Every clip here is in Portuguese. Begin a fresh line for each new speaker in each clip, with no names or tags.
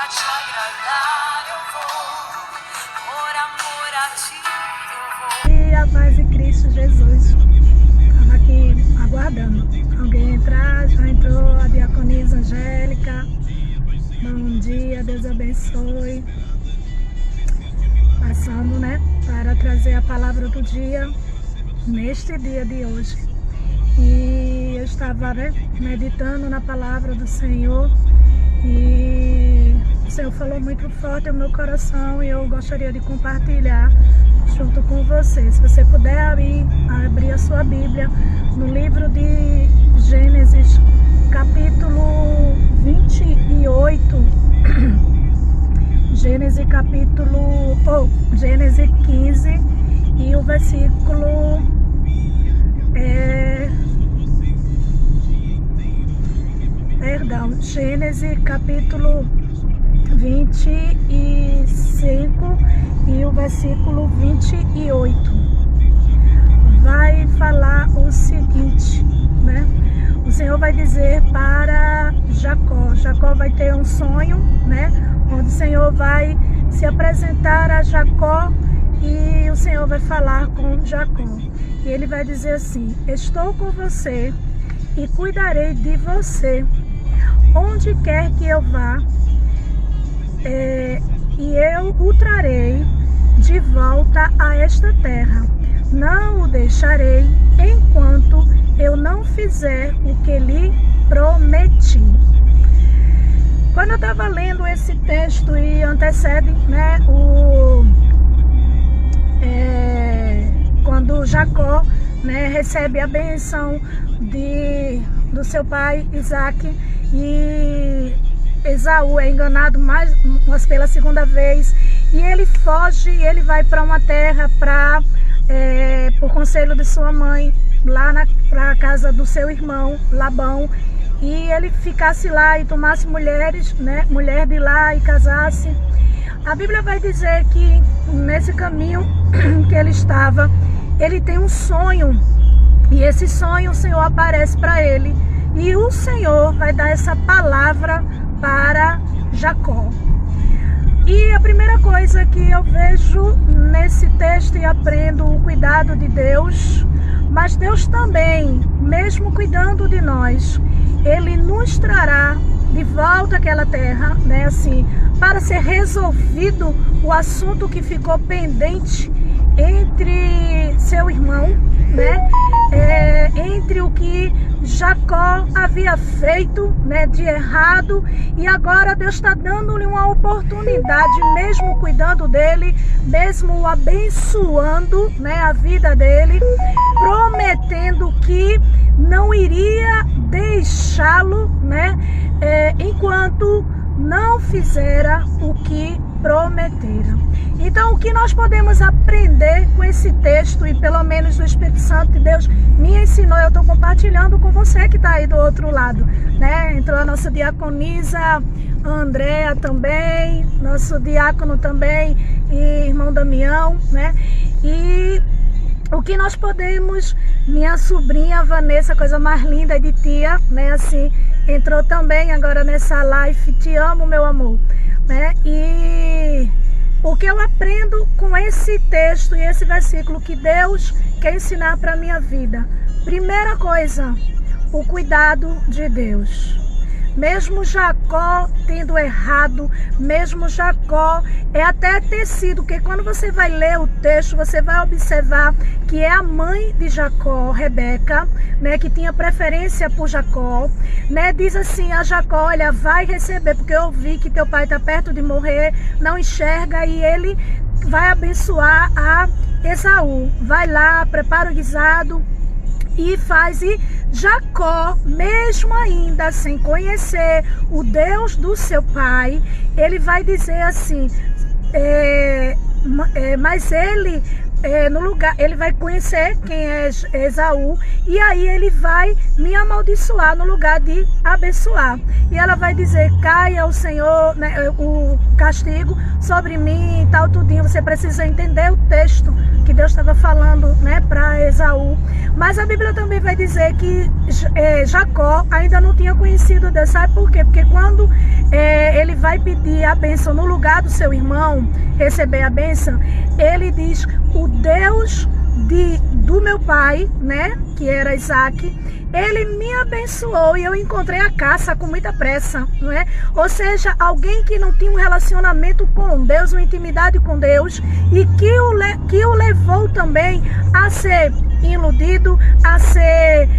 te agradar eu vou, por amor a ti eu vou.
E a paz de Cristo Jesus. Estava aqui aguardando alguém entrar, já entrou a diaconisa Angélica. Bom dia, Deus abençoe. Passando, para trazer a palavra do dia, neste dia de hoje. E eu estava, meditando na palavra do Senhor. E o Senhor falou muito forte ao meu coração e eu gostaria de compartilhar junto com você. Se você puder abrir a sua Bíblia no livro de Gênesis, capítulo 28. Gênesis 15 e o versículo Gênesis capítulo 25 e o versículo 28 vai falar o seguinte, O Senhor vai dizer para Jacó. Jacó vai ter um sonho, onde o Senhor vai se apresentar a Jacó e o Senhor vai falar com Jacó. E ele vai dizer assim: estou com você e cuidarei de você onde quer que eu vá, e eu o trarei de volta a esta terra. Não o deixarei enquanto eu não fizer o que lhe prometi. Quando eu estava lendo esse texto e antecede, quando Jacó, recebe a bênção do seu pai Isaac, e Esaú é enganado mas pela segunda vez, e ele foge e ele vai para uma terra por conselho de sua mãe, lá para a casa do seu irmão Labão, e ele ficasse lá e tomasse mulheres, mulher de lá, e casasse. A Bíblia vai dizer que nesse caminho que ele estava, ele tem um sonho, e esse sonho o Senhor aparece para ele, e o Senhor vai dar essa palavra para Jacó. E a primeira coisa que eu vejo nesse texto e aprendo o cuidado de Deus, mas Deus também, mesmo cuidando de nós, Ele nos trará de volta àquela terra, para ser resolvido o assunto que ficou pendente entre seu irmão, entre o que Jacó havia feito, de errado, e agora Deus está dando-lhe uma oportunidade, mesmo cuidando dele, mesmo o abençoando, a vida dele, prometendo que não iria deixá-lo, enquanto não fizera o que prometera. Então, o que nós podemos aprender com esse texto, e pelo menos o Espírito Santo de Deus me ensinou, eu estou compartilhando com você que está aí do outro lado, Entrou a nossa diaconisa, a Andréa também, nosso diácono também, e irmão Damião, E o que nós podemos, minha sobrinha Vanessa, coisa mais linda de tia, entrou também agora nessa live, te amo, meu amor, E o que eu aprendo com esse texto e esse versículo que Deus quer ensinar para a minha vida? Primeira coisa, o cuidado de Deus. Mesmo Jacó tendo errado, mesmo Jacó até tecido, porque quando você vai ler o texto, você vai observar que é a mãe de Jacó, Rebeca, que tinha preferência por Jacó, diz assim a Jacó: olha, vai receber, porque eu vi que teu pai está perto de morrer, não enxerga, e ele vai abençoar a Esaú. Vai lá, prepara o guisado e faz. E Jacó, mesmo ainda sem conhecer o Deus do seu pai, ele vai dizer assim, mas ele no lugar, ele vai conhecer quem é Esaú, e aí ele vai me amaldiçoar no lugar de abençoar. E ela vai dizer: caia o Senhor, né, o castigo sobre mim e tal, tudinho. Você precisa entender o texto que Deus estava falando, né, para Esaú. Mas a Bíblia também vai dizer que Jacó ainda não tinha conhecido Deus. Sabe por quê? Porque quando ele vai pedir a bênção no lugar do seu irmão, receber a bênção, ele diz: o Deus do meu pai, né, que era Isaac, ele me abençoou e eu encontrei a caça com muita pressa, não é? Ou seja, alguém que não tinha um relacionamento com Deus, uma intimidade com Deus, e que o levou também a ser iludido, a ser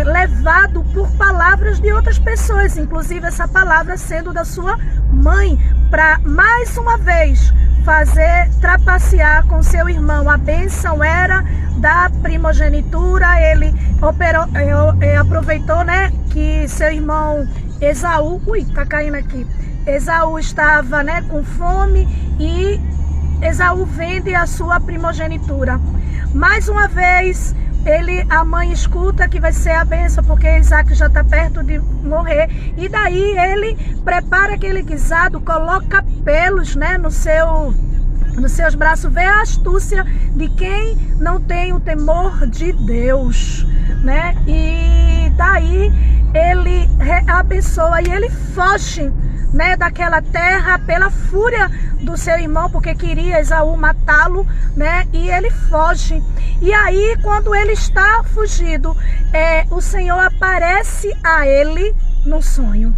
levado por palavras de outras pessoas, inclusive essa palavra sendo da sua mãe, para mais uma vez trapacear com seu irmão. A bênção era da primogenitura. Ele aproveitou, né, que seu irmão Esaú, tá caindo aqui, Esaú estava, né, com fome, e Esaú vende a sua primogenitura. Mais uma vez, a mãe escuta que vai ser a bênção, porque Isaac já está perto de morrer, e daí ele prepara aquele guisado, coloca pelos, né, nos seus braços. Vê a astúcia de quem não tem o temor de Deus, né? E daí ele abençoa e ele foge, né, daquela terra pela fúria do seu irmão, porque queria Esaú matá-lo, né? E ele foge. E aí, quando ele está fugido, o Senhor aparece a ele no sonho.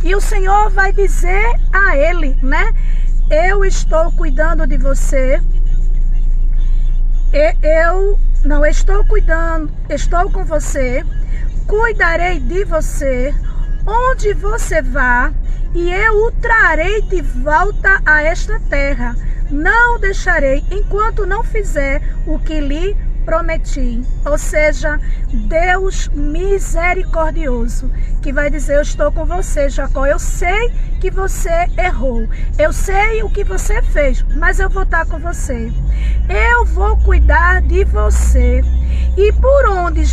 E o Senhor vai dizer a ele, né: eu estou cuidando de você. Estou com você. Cuidarei de você onde você vá, e eu o trarei de volta a esta terra. Não o deixarei enquanto não fizer o que lhe prometi. Ou seja, Deus misericordioso, que vai dizer: eu estou com você, Jacó. Eu sei que você errou, eu sei o que você fez, mas eu vou estar com você. Eu vou cuidar de você. E por onde,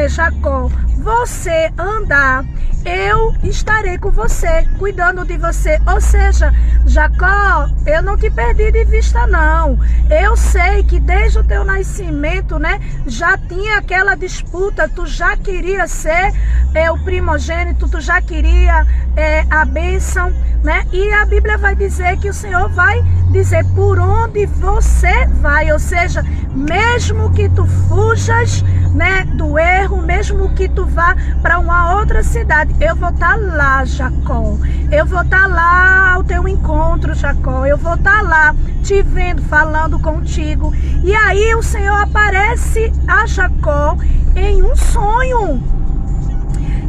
Jacó, você andar, eu estarei com você, cuidando de você. Ou seja, Jacó, eu não te perdi de vista, não. Eu sei que desde o teu nascimento, né, já tinha aquela disputa. Tu já queria ser o primogênito, tu já queria a bênção, né? E a Bíblia vai dizer que o Senhor vai dizer por onde você vai. Ou seja, mesmo que tu fujas, né, do erro, mesmo que tu vá para uma outra cidade, eu vou estar lá, Jacó. Eu vou estar lá ao teu encontro, Jacó. Eu vou estar lá te vendo, falando contigo. E aí o Senhor aparece a Jacó em um sonho.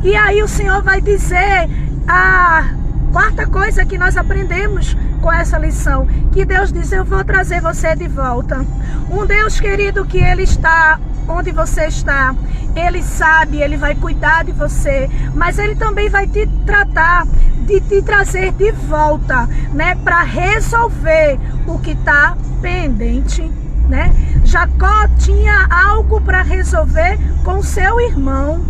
E aí o Senhor vai dizer a quarta coisa que nós aprendemos com essa lição, que Deus diz: eu vou trazer você de volta. Um Deus querido, que Ele está onde você está, Ele sabe, Ele vai cuidar de você, mas Ele também vai te tratar, de te trazer de volta, né, para resolver o que está pendente, né? Jacó tinha algo para resolver com seu irmão,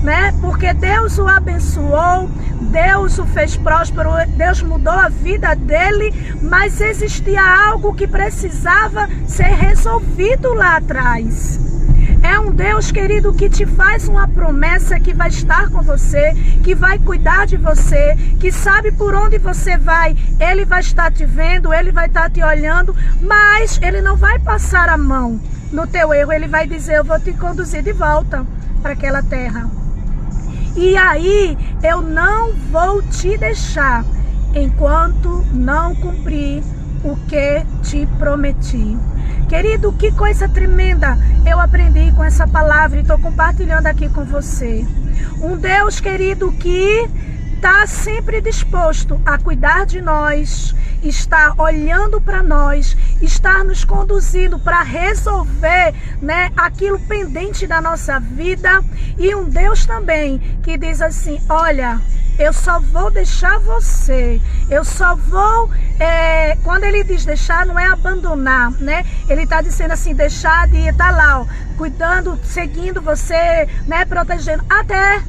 né? Porque Deus o abençoou, Deus o fez próspero, Deus mudou a vida dele, mas existia algo que precisava ser resolvido lá atrás. É um Deus, querido, que te faz uma promessa, que vai estar com você, que vai cuidar de você, que sabe por onde você vai. Ele vai estar te vendo, Ele vai estar te olhando, mas Ele não vai passar a mão no teu erro. Ele vai dizer: eu vou te conduzir de volta para aquela terra. E aí eu não vou te deixar enquanto não cumprir o que te prometi. Querido, que coisa tremenda eu aprendi com essa palavra e estou compartilhando aqui com você. Um Deus, querido, que está sempre disposto a cuidar de nós, está olhando para nós, está nos conduzindo para resolver, né, aquilo pendente da nossa vida. E um Deus também que diz assim: olha, eu só vou deixar você, eu só vou, quando ele diz deixar, não é abandonar, né? Ele está dizendo assim, deixar de estar lá, ó, cuidando, seguindo você, né, protegendo, até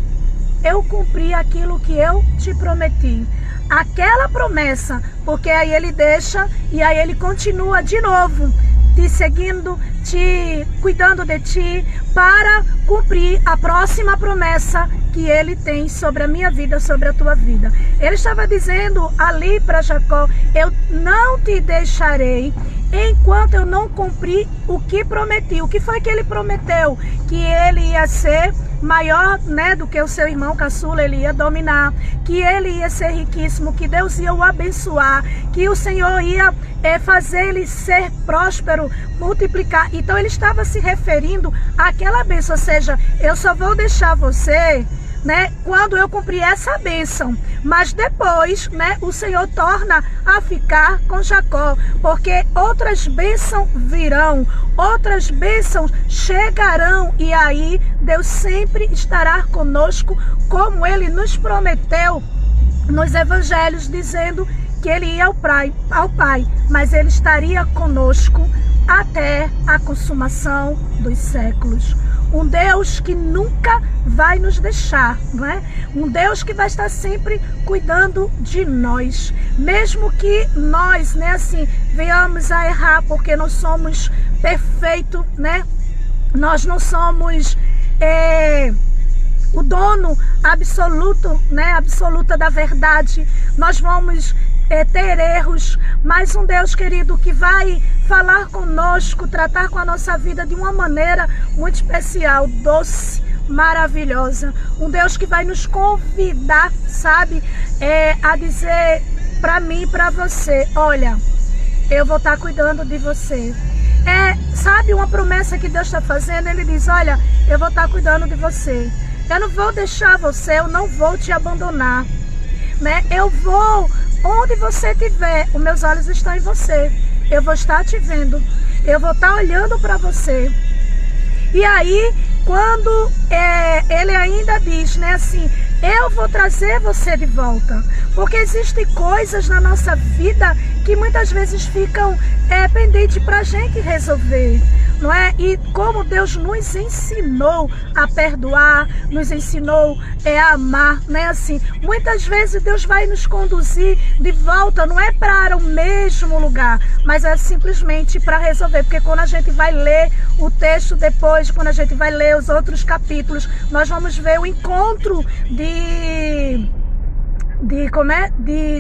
eu cumprir aquilo que eu te prometi. Aquela promessa, porque aí ele deixa e aí ele continua de novo, te seguindo, te cuidando de ti, para cumprir a próxima promessa que ele tem sobre a minha vida, sobre a tua vida. Ele estava dizendo ali para Jacó: eu não te deixarei enquanto eu não cumprir o que prometi. O que foi que ele prometeu? Que ele ia ser maior, né, do que o seu irmão caçula, ele ia dominar, que ele ia ser riquíssimo, que Deus ia o abençoar, que o Senhor ia fazer ele ser próspero, multiplicar. Então ele estava se referindo àquela bênção, ou seja, eu só vou deixar você, né, quando eu cumprir essa bênção. Mas depois, né, o Senhor torna a ficar com Jacó, porque outras bênçãos virão, outras bênçãos chegarão, e aí Deus sempre estará conosco, como ele nos prometeu nos evangelhos, dizendo que ele ia ao Pai, mas ele estaria conosco até a consumação dos séculos. Um Deus que nunca vai nos deixar, não é? Um Deus que vai estar sempre cuidando de nós. Mesmo que nós, né, assim, venhamos a errar, porque não somos perfeitos, né? Nós não somos o dono absoluto, né, absoluta da verdade. Nós vamos ter erros, mas um Deus querido que vai falar conosco, tratar com a nossa vida de uma maneira muito especial, doce, maravilhosa. Um Deus que vai nos convidar, sabe, a dizer para mim e para você: olha, eu vou estar cuidando de você. Sabe, uma promessa que Deus está fazendo, ele diz: olha, eu vou estar cuidando de você. Eu não vou deixar você, eu não vou te abandonar, né? Eu vou, onde você estiver, os meus olhos estão em você. Eu vou estar te vendo, eu vou estar olhando para você. E aí, quando ele ainda diz, né, assim, eu vou trazer você de volta. Porque existem coisas na nossa vida que muitas vezes ficam pendentes para a gente resolver, não é? E como Deus nos ensinou a perdoar, nos ensinou a amar, né? Assim, muitas vezes Deus vai nos conduzir de volta, não é para o mesmo lugar, mas é simplesmente para resolver. Porque quando a gente vai ler o texto depois, quando a gente vai ler os outros capítulos, nós vamos ver o encontro de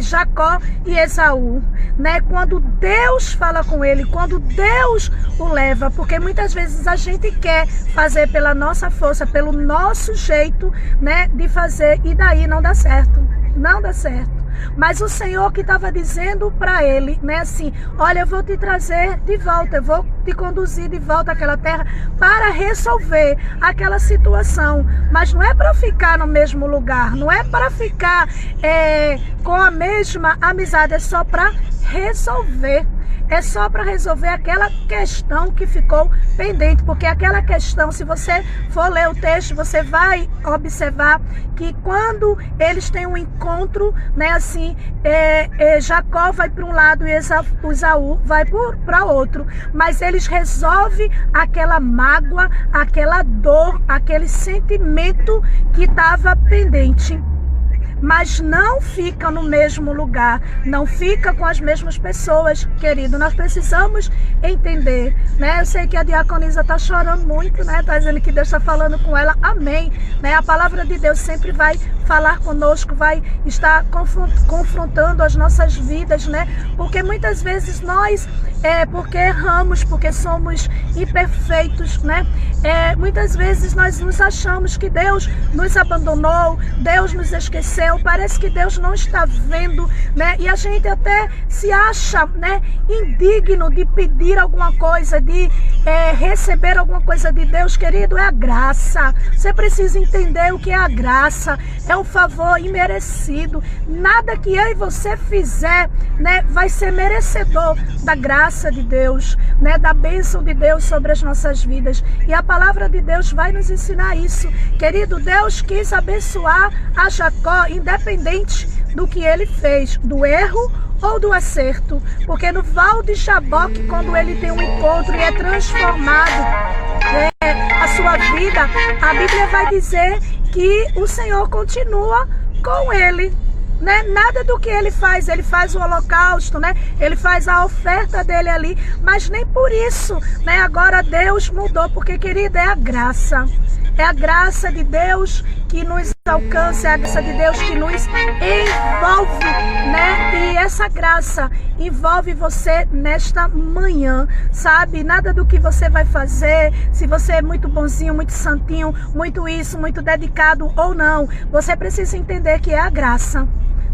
Jacó e Esaú, né? Quando Deus fala com ele, quando Deus o leva, porque muitas vezes a gente quer fazer pela nossa força, pelo nosso jeito, né, de fazer, e daí não dá certo, não dá certo. Mas o Senhor que estava dizendo para ele, né, assim, olha, eu vou te trazer de volta, eu vou te conduzir de volta àquela terra para resolver aquela situação. Mas não é para ficar no mesmo lugar, não é para ficar com a mesma amizade, é só para resolver. É só para resolver aquela questão que ficou pendente. Porque aquela questão, se você for ler o texto, você vai observar que quando eles têm um encontro, né, assim, Jacó vai para um lado e Esaú vai para outro. Mas eles resolvem aquela mágoa, aquela dor, aquele sentimento que estava pendente. Mas não fica no mesmo lugar, não fica com as mesmas pessoas, querido. Nós precisamos entender, né? Eu sei que a diaconisa está chorando muito, né? Está dizendo que Deus está falando com ela, amém, né? A palavra de Deus sempre vai falar conosco, vai estar confrontando as nossas vidas, né? Porque muitas vezes nós, porque erramos, porque somos imperfeitos, né? Muitas vezes nós nos achamos que Deus nos abandonou, Deus nos esqueceu, esqueceu, parece que Deus não está vendo, né? E a gente até se acha, né, indigno de pedir alguma coisa, de receber alguma coisa de Deus. Querido, é a graça. Você precisa entender o que é a graça. É um favor imerecido. Nada que eu e você fizer, né, vai ser merecedor da graça de Deus, né, da bênção de Deus sobre as nossas vidas. E a palavra de Deus vai nos ensinar isso. Querido, Deus quis abençoar a Jacó, independente do que ele fez, do erro ou do acerto. Porque no Val de Jaboque, quando ele tem um encontro e é transformado, a sua vida, a Bíblia vai dizer que o Senhor continua com ele, né? Nada do que ele faz o holocausto, né? Ele faz a oferta dele ali, mas nem por isso, né? Agora Deus mudou, porque, querida, é a graça. É a graça de Deus que nos alcança, é a graça de Deus que nos envolve, né? E essa graça envolve você nesta manhã, sabe? Nada do que você vai fazer, se você é muito bonzinho, muito santinho, muito isso, muito dedicado ou não, você precisa entender que é a graça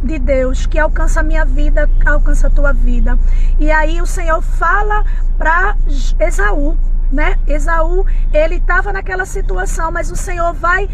de Deus que alcança a minha vida, alcança a tua vida. E aí o Senhor fala para Esaú, né? Esaú, ele estava naquela situação, mas o Senhor vai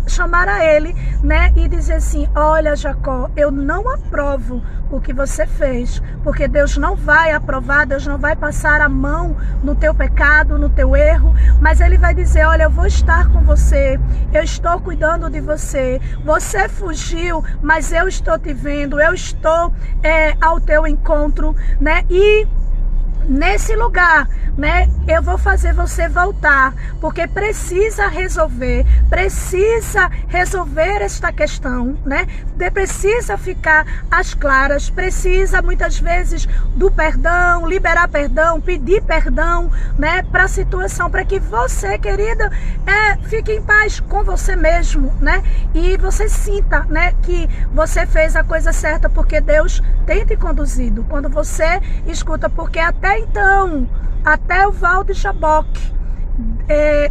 chamar a ele, né? E dizer assim: olha, Jacó, eu não aprovo o que você fez, porque Deus não vai aprovar, Deus não vai passar a mão no teu pecado, no teu erro, mas ele vai dizer: olha, eu vou estar com você, eu estou cuidando de você, você fugiu, mas eu estou te vendo, eu estou ao teu encontro, né? E nesse lugar, né, eu vou fazer você voltar, porque precisa resolver esta questão, né? Precisa ficar às claras, precisa muitas vezes do perdão, liberar perdão, pedir perdão, né, para a situação, para que você, querida, fique em paz com você mesmo, né? E você sinta, né, que você fez a coisa certa, porque Deus tem te conduzido. Quando você escuta, porque até então, até o Val de Jaboque,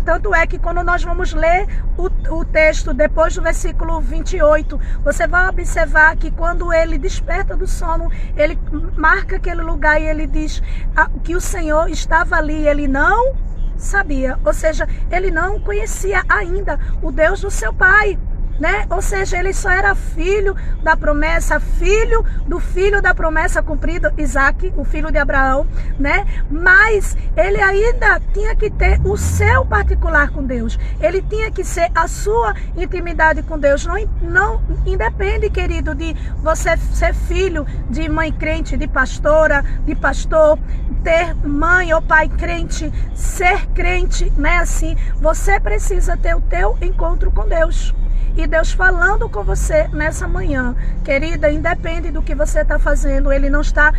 tanto é que quando nós vamos ler o texto depois do versículo 28, você vai observar que quando ele desperta do sono, ele marca aquele lugar e ele diz que o Senhor estava ali, ele não sabia, ou seja, ele não conhecia ainda o Deus do seu pai, né? Ou seja, ele só era filho da promessa, filho da promessa cumprida, Isaac, o filho de Abraão, né? Mas ele ainda tinha que ter o seu particular com Deus. Ele tinha que ser a sua intimidade com Deus. Não independe, querido, de você ser filho de mãe crente, de pastora, de pastor, ter mãe ou pai crente, ser crente, né? Assim, você precisa ter o teu encontro com Deus. E Deus falando com você nessa manhã, querida, independe do que você está fazendo, Ele não está,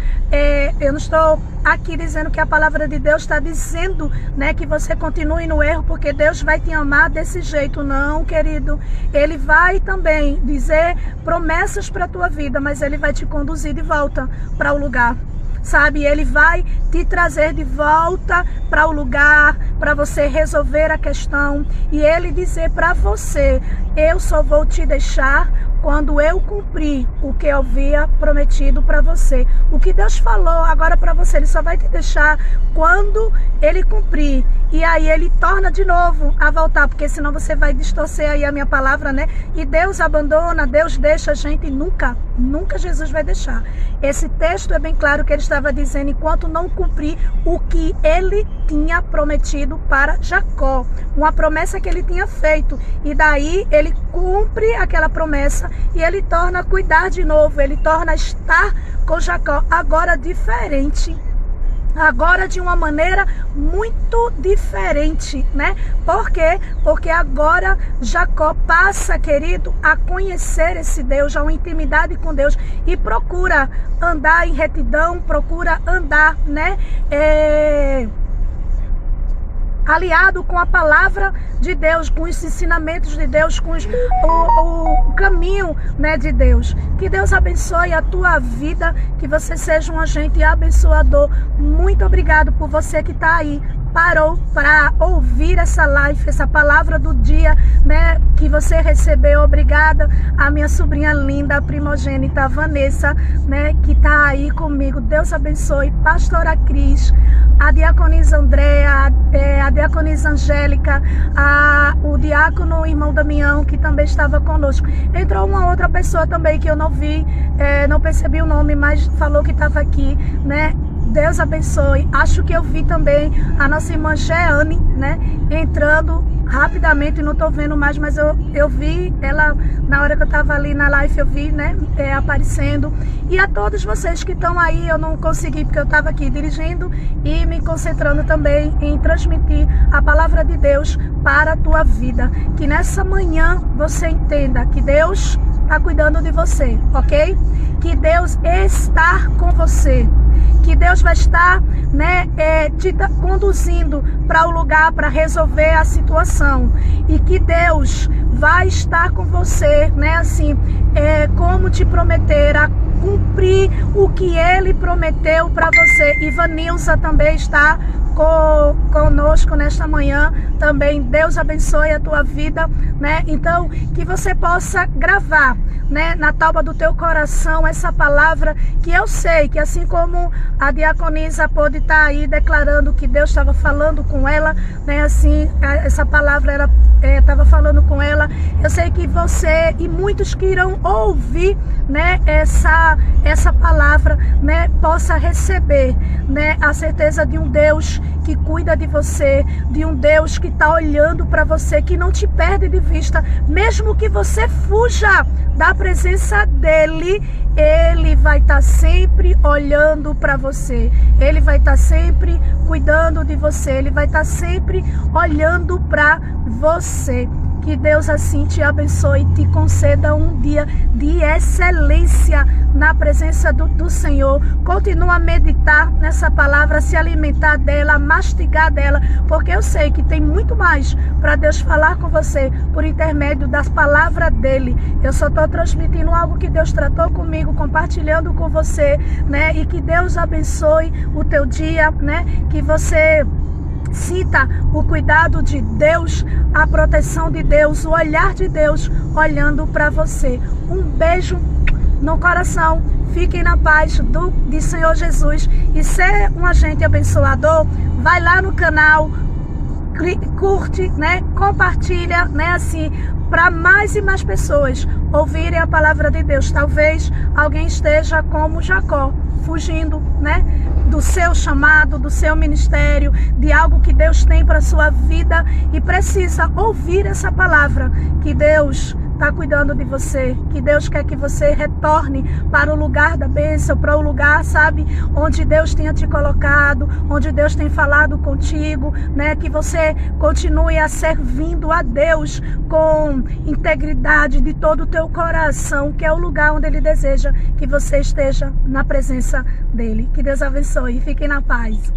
eu não estou aqui dizendo que a palavra de Deus está dizendo, né, que você continue no erro, porque Deus vai te amar desse jeito, não, querido. Ele vai também dizer promessas para a tua vida, mas Ele vai te conduzir de volta para o lugar. Sabe, Ele vai te trazer de volta para o lugar, para você resolver a questão. E Ele dizer para você: eu só vou te deixar quando eu cumprir o que eu havia prometido para você. O que Deus falou agora para você, Ele só vai te deixar quando Ele cumprir. E aí Ele torna de novo a voltar, porque senão você vai distorcer aí a minha palavra, né? E Deus abandona, Deus deixa a gente, nunca Jesus vai deixar. Esse texto é bem claro que Ele estava dizendo: enquanto não cumprir o que Ele tinha prometido para Jacó, uma promessa que Ele tinha feito, e daí Ele cumpre aquela promessa e Ele torna a cuidar de novo, Ele torna a estar com Jacó, agora diferente. Agora de uma maneira muito diferente, né? Por quê? Porque agora Jacó passa, querido, a conhecer esse Deus, a uma intimidade com Deus, e procura andar em retidão, procura andar, né? Aliado com a palavra de Deus, com os ensinamentos de Deus, com o caminho, né, de Deus. Que Deus abençoe a tua vida, que você seja um agente abençoador. Muito obrigado por você que está aí parou para ouvir essa live, essa palavra do dia, né, que você recebeu. Obrigada a minha sobrinha linda, a primogênita Vanessa, né, que está aí comigo. Deus abençoe. Pastora Cris, a diaconisa Andréa, a diaconisa Angélica, o diácono irmão Damião, que também estava conosco. Entrou uma outra pessoa também que eu não vi, não percebi o nome, mas falou que estava aqui, né? Deus abençoe. Acho que eu vi também a nossa irmã Jeane, né, entrando rapidamente, não estou vendo mais, mas eu vi ela na hora que eu estava ali na live, eu vi, né, aparecendo. E a todos vocês que estão aí, eu não consegui porque eu estava aqui dirigindo e me concentrando também em transmitir a palavra de Deus para a tua vida. Que nessa manhã você entenda que Deus está cuidando de você, ok? Que Deus está com você. Que Deus vai estar, né, te conduzindo para o lugar para resolver a situação. E que Deus vai estar com você, né, assim, como te prometer, a cumprir o que Ele prometeu para você. Ivanilza também está conosco nesta manhã também. Deus abençoe a tua vida, né? Então, que você possa gravar, né, na tábua do teu coração essa palavra, que eu sei que assim como a diaconisa pôde estar aí declarando que Deus estava falando com ela, né, assim, essa palavra estava falando com ela, eu sei que você e muitos que irão ouvir, né, essa palavra, né, possa receber, né, a certeza de um Deus que cuida de você, de um Deus que está olhando para você, que não te perde de vista, mesmo que você fuja da presença dele, ele vai estar sempre olhando para você, ele vai estar sempre cuidando de você, ele vai estar sempre olhando para você. Que Deus assim te abençoe e te conceda um dia de excelência na presença do Senhor. Continua a meditar nessa palavra, se alimentar dela, mastigar dela, porque eu sei que tem muito mais para Deus falar com você por intermédio das palavras dele. Eu só estou transmitindo algo que Deus tratou comigo, compartilhando com você, né? E que Deus abençoe o teu dia, né? Que você sinta o cuidado de Deus, a proteção de Deus, o olhar de Deus olhando para você. Um beijo no coração. Fiquem na paz de Senhor Jesus. E ser um agente abençoador, vai lá no canal, curte, né, compartilha, né, assim, para mais e mais pessoas ouvirem a palavra de Deus. Talvez alguém esteja como Jacó, fugindo, né, do seu chamado, do seu ministério, de algo que Deus tem para a sua vida e precisa ouvir essa palavra, que Deus está cuidando de você, que Deus quer que você retorne para o lugar da bênção, para o lugar, sabe, onde Deus tenha te colocado, onde Deus tem falado contigo, né, que você continue a servindo a Deus com integridade de todo o teu coração, que é o lugar onde Ele deseja que você esteja na presença dEle. Que Deus abençoe e fique na paz.